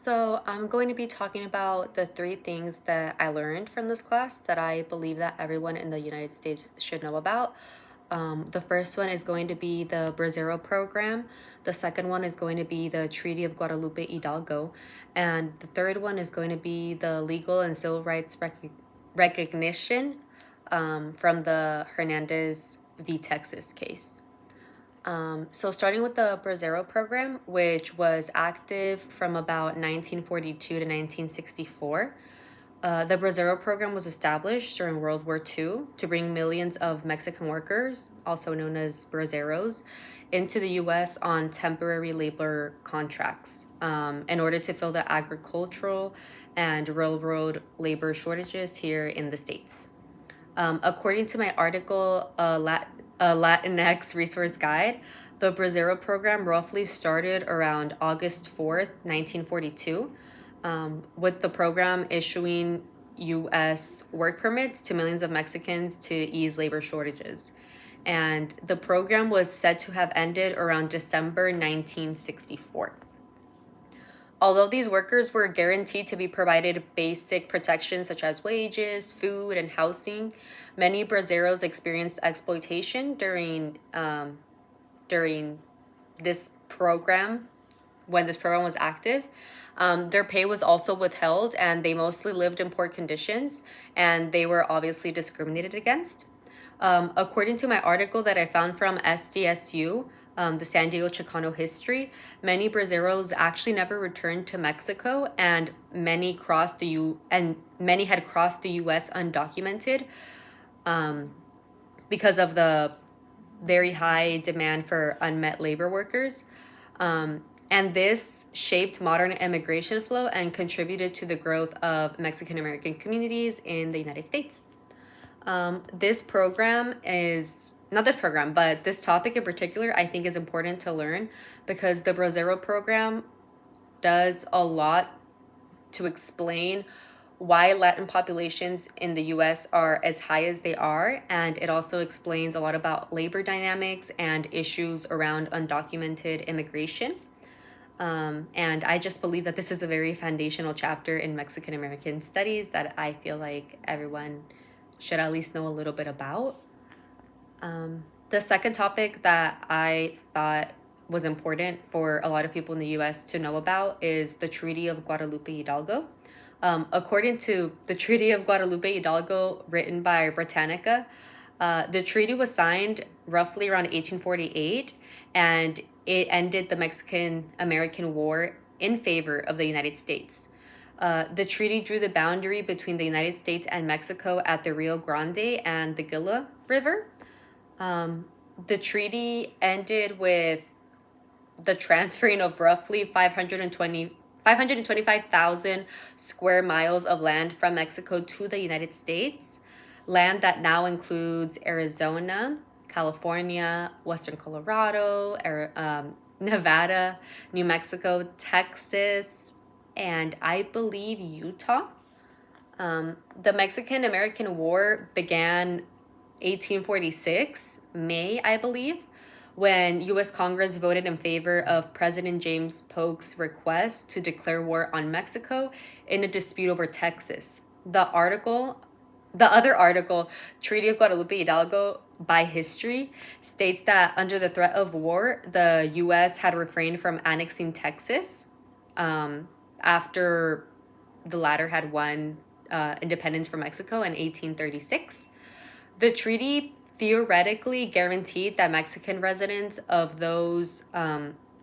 So I'm going to be talking about the three things that I learned from this class that I believe that everyone in the United States should know about. The first one is going to be the Bracero program. The second one is going to be the Treaty of Guadalupe Hidalgo. And the third one is going to be the legal and civil rights recognition from the Hernandez v. Texas case. So starting with the Bracero program, which was active from about 1942 to 1964. The Bracero program was established during World War II to bring millions of Mexican workers, also known as braceros, into the U.S. on temporary labor contracts in order to fill the agricultural and railroad labor shortages here in the States. According to my article, Latinx Resource Guide, the Bracero program roughly started around August 4th, 1942, with the program issuing U.S. work permits to millions of Mexicans to ease labor shortages. And the program was said to have ended around December 1964. Although these workers were guaranteed to be provided basic protections such as wages, food, and housing, many braceros experienced exploitation during this program when this program was active. Their pay was also withheld, and they mostly lived in poor conditions, and they were obviously discriminated against. According to my article that I found from SDSU, the San Diego Chicano History, many braceros actually never returned to Mexico, and many had crossed the U.S. undocumented because of the very high demand for unmet labor workers. And this shaped modern immigration flow and contributed to the growth of Mexican American communities in the United States. This program is not this program, but this topic in particular, I think is important to learn because the Bracero program does a lot to explain why Latin populations in the US are as high as they are, and it also explains a lot about labor dynamics and issues around undocumented immigration. And I just believe that this is a very foundational chapter in Mexican American studies that I feel like everyone should at least know a little bit about. The second topic that I thought was important for a lot of people in the US to know about is the Treaty of Guadalupe Hidalgo. According to the Treaty of Guadalupe Hidalgo, written by Britannica, the treaty was signed roughly around 1848, and it ended the Mexican-American War in favor of the United States. The treaty drew the boundary between the United States and Mexico at the Rio Grande and the Gila River. The treaty ended with the transferring of roughly 525,000 square miles of land from Mexico to the United States, land that now includes Arizona, California, Western Colorado, Nevada, New Mexico, Texas, and I believe Utah. The Mexican-American War began 1846, May, I believe, when U.S. Congress voted in favor of President James Polk's request to declare war on Mexico in a dispute over Texas. The other article, Treaty of Guadalupe Hidalgo by History, states that under the threat of war, the U.S. had refrained from annexing Texas after the latter had won independence from Mexico in 1836. The treaty theoretically guaranteed that Mexican residents of those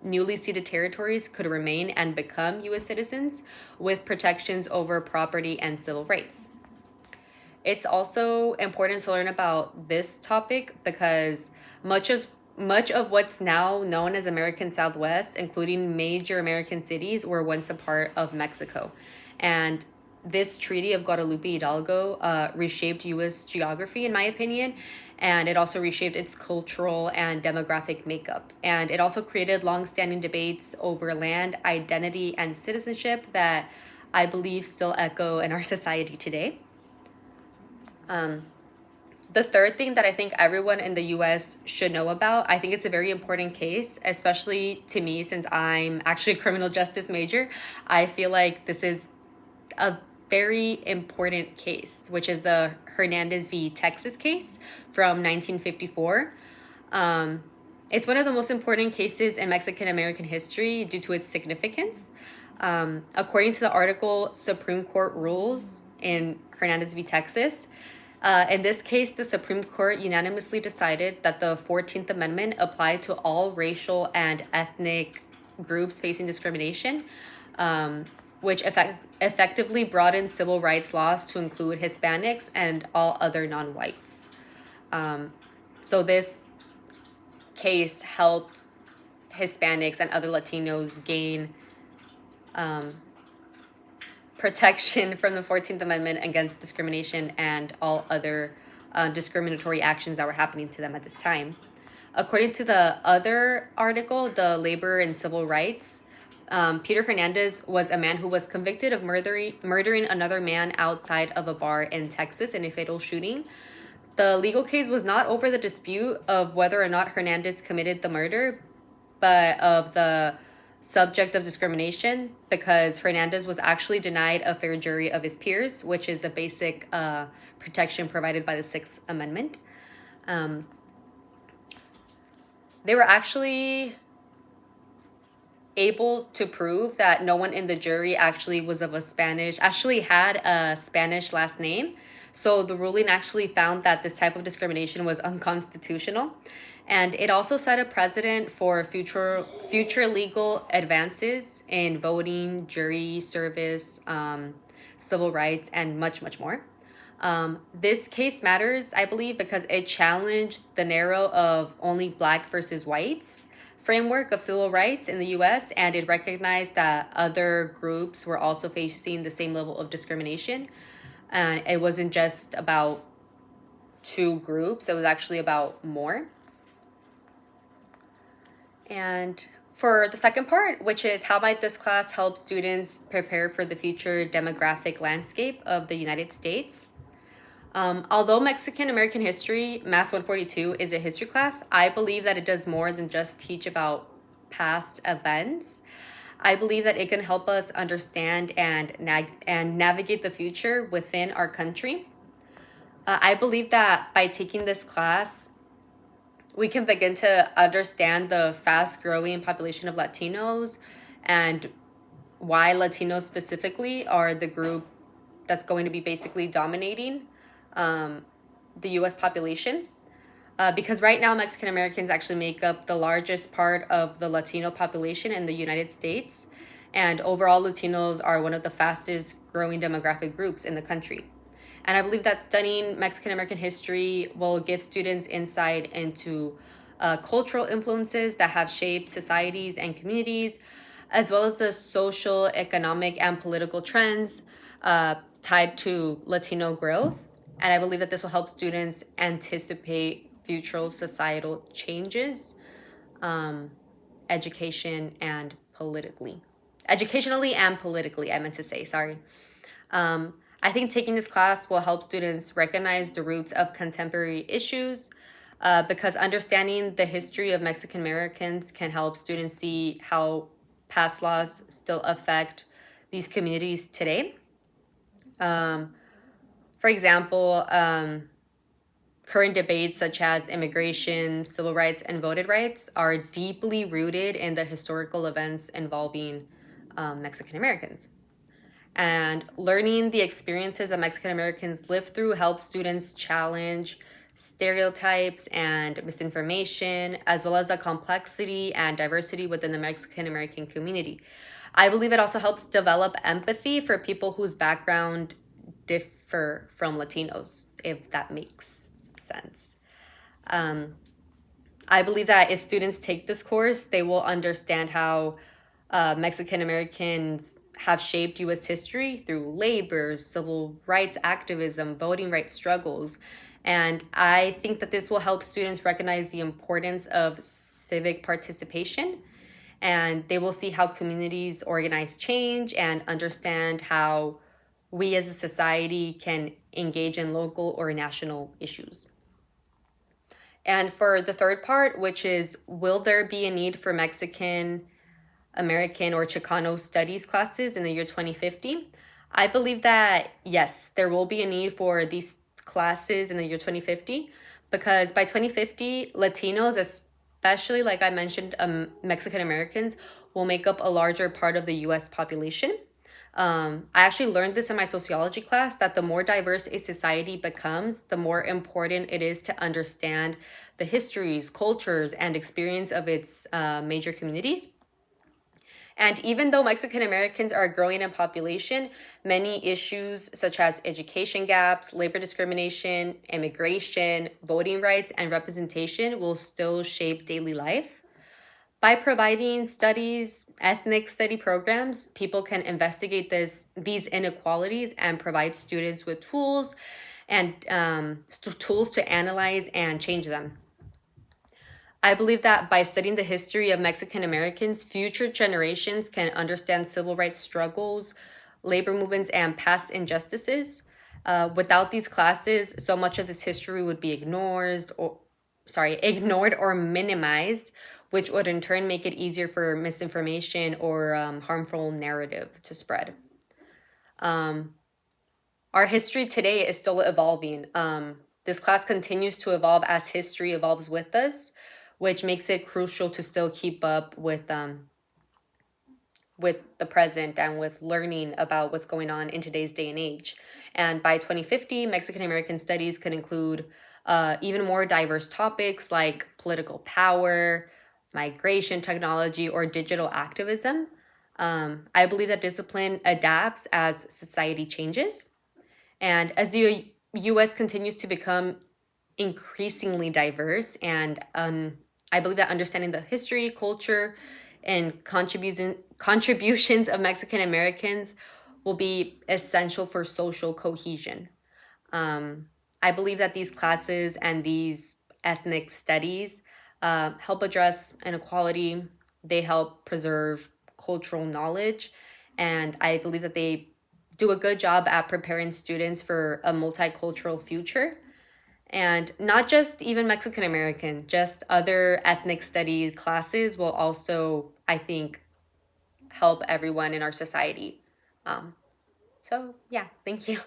newly ceded territories could remain and become U.S. citizens with protections over property and civil rights. It's also important to learn about this topic because much of what's now known as American Southwest, including major American cities, were once a part of Mexico. And this Treaty of Guadalupe Hidalgo reshaped U.S. geography, in my opinion, and it also reshaped its cultural and demographic makeup. And it also created long-standing debates over land, identity, and citizenship that I believe still echo in our society today. The third thing that I think everyone in the US should know about, I think it's a very important case, especially to me since I'm actually a criminal justice major. I feel like this is a very important case, which is the Hernandez v. Texas case from 1954. It's one of the most important cases in Mexican American history due to its significance. According to the article Supreme Court Rules in Hernandez v. Texas, in this case, the Supreme Court unanimously decided that the 14th Amendment applied to all racial and ethnic groups facing discrimination, which effectively broadened civil rights laws to include Hispanics and all other non-whites. So this case helped Hispanics and other Latinos gain protection from the 14th Amendment against discrimination and all other discriminatory actions that were happening to them at this time. According to the other article, the Labor and Civil Rights, Peter Hernandez was a man who was convicted of murdering another man outside of a bar in Texas in a fatal shooting. The legal case was not over the dispute of whether or not Hernandez committed the murder, but of the subject of discrimination, because Hernandez was actually denied a fair jury of his peers, which is a basic protection provided by the Sixth Amendment. They were actually able to prove that no one in the jury actually had a Spanish last name. So the ruling actually found that this type of discrimination was unconstitutional. And it also set a precedent for future legal advances in voting, jury service, civil rights, and much, much more. This case matters, I believe, because it challenged the narrow of only black versus whites framework of civil rights in the US, and it recognized that other groups were also facing the same level of discrimination. And it wasn't just about two groups, it was actually about more. And for the second part, which is how might this class help students prepare for the future demographic landscape of the United States? Although Mexican American history, MAS 142, is a history class, I believe that it does more than just teach about past events. I believe that it can help us understand and navigate the future within our country. I believe that by taking this class, we can begin to understand the fast-growing population of Latinos and why Latinos specifically are the group that's going to be basically dominating the U.S. population. Because right now, Mexican Americans actually make up the largest part of the Latino population in the United States. And overall, Latinos are one of the fastest growing demographic groups in the country. And I believe that studying Mexican American history will give students insight into cultural influences that have shaped societies and communities, as well as the social, economic, and political trends tied to Latino growth. And I believe that this will help students anticipate future societal changes, educationally and politically, I meant to say, sorry. I think taking this class will help students recognize the roots of contemporary issues, because understanding the history of Mexican Americans can help students see how past laws still affect these communities today. For example, current debates such as immigration, civil rights, and voting rights are deeply rooted in the historical events involving Mexican Americans. And learning the experiences that Mexican Americans lived through helps students challenge stereotypes and misinformation, as well as the complexity and diversity within the Mexican American community. I believe it also helps develop empathy for people whose background differ from Latinos, if that makes sense. I believe that if students take this course, they will understand how Mexican Americans have shaped U.S. history through labor, civil rights activism, voting rights struggles. And I think that this will help students recognize the importance of civic participation, and they will see how communities organize change and understand how we as a society can engage in local or national issues. And for the third part, which is, will there be a need for Mexican American or Chicano studies classes in the year 2050? I believe that yes, there will be a need for these classes in the year 2050, because by 2050, Latinos, especially like I mentioned, Mexican Americans, will make up a larger part of the US population. I actually learned this in my sociology class, that the more diverse a society becomes, the more important it is to understand the histories, cultures, and experience of its major communities. And even though Mexican Americans are growing in population, many issues such as education gaps, labor discrimination, immigration, voting rights, and representation will still shape daily life. By providing studies, ethnic study programs, people can investigate these inequalities and provide students with tools and tools to analyze and change them. I believe that by studying the history of Mexican Americans, future generations can understand civil rights struggles, labor movements, and past injustices. Without these classes, so much of this history would be ignored or minimized, which would in turn make it easier for misinformation or harmful narrative to spread. Our history today is still evolving. This class continues to evolve as history evolves with us, which makes it crucial to still keep up with the present and with learning about what's going on in today's day and age. And by 2050, Mexican American studies could include even more diverse topics like political power, migration, technology, or digital activism. I believe that discipline adapts as society changes. And as the US continues to become increasingly diverse, and I believe that understanding the history, culture, and contributions of Mexican Americans will be essential for social cohesion. I believe that these classes and these ethnic studies help address inequality. They help preserve cultural knowledge, and I believe that they do a good job at preparing students for a multicultural future. And not just even Mexican American, just other ethnic study classes will also, I think, help everyone in our society. Um, so, yeah, thank you.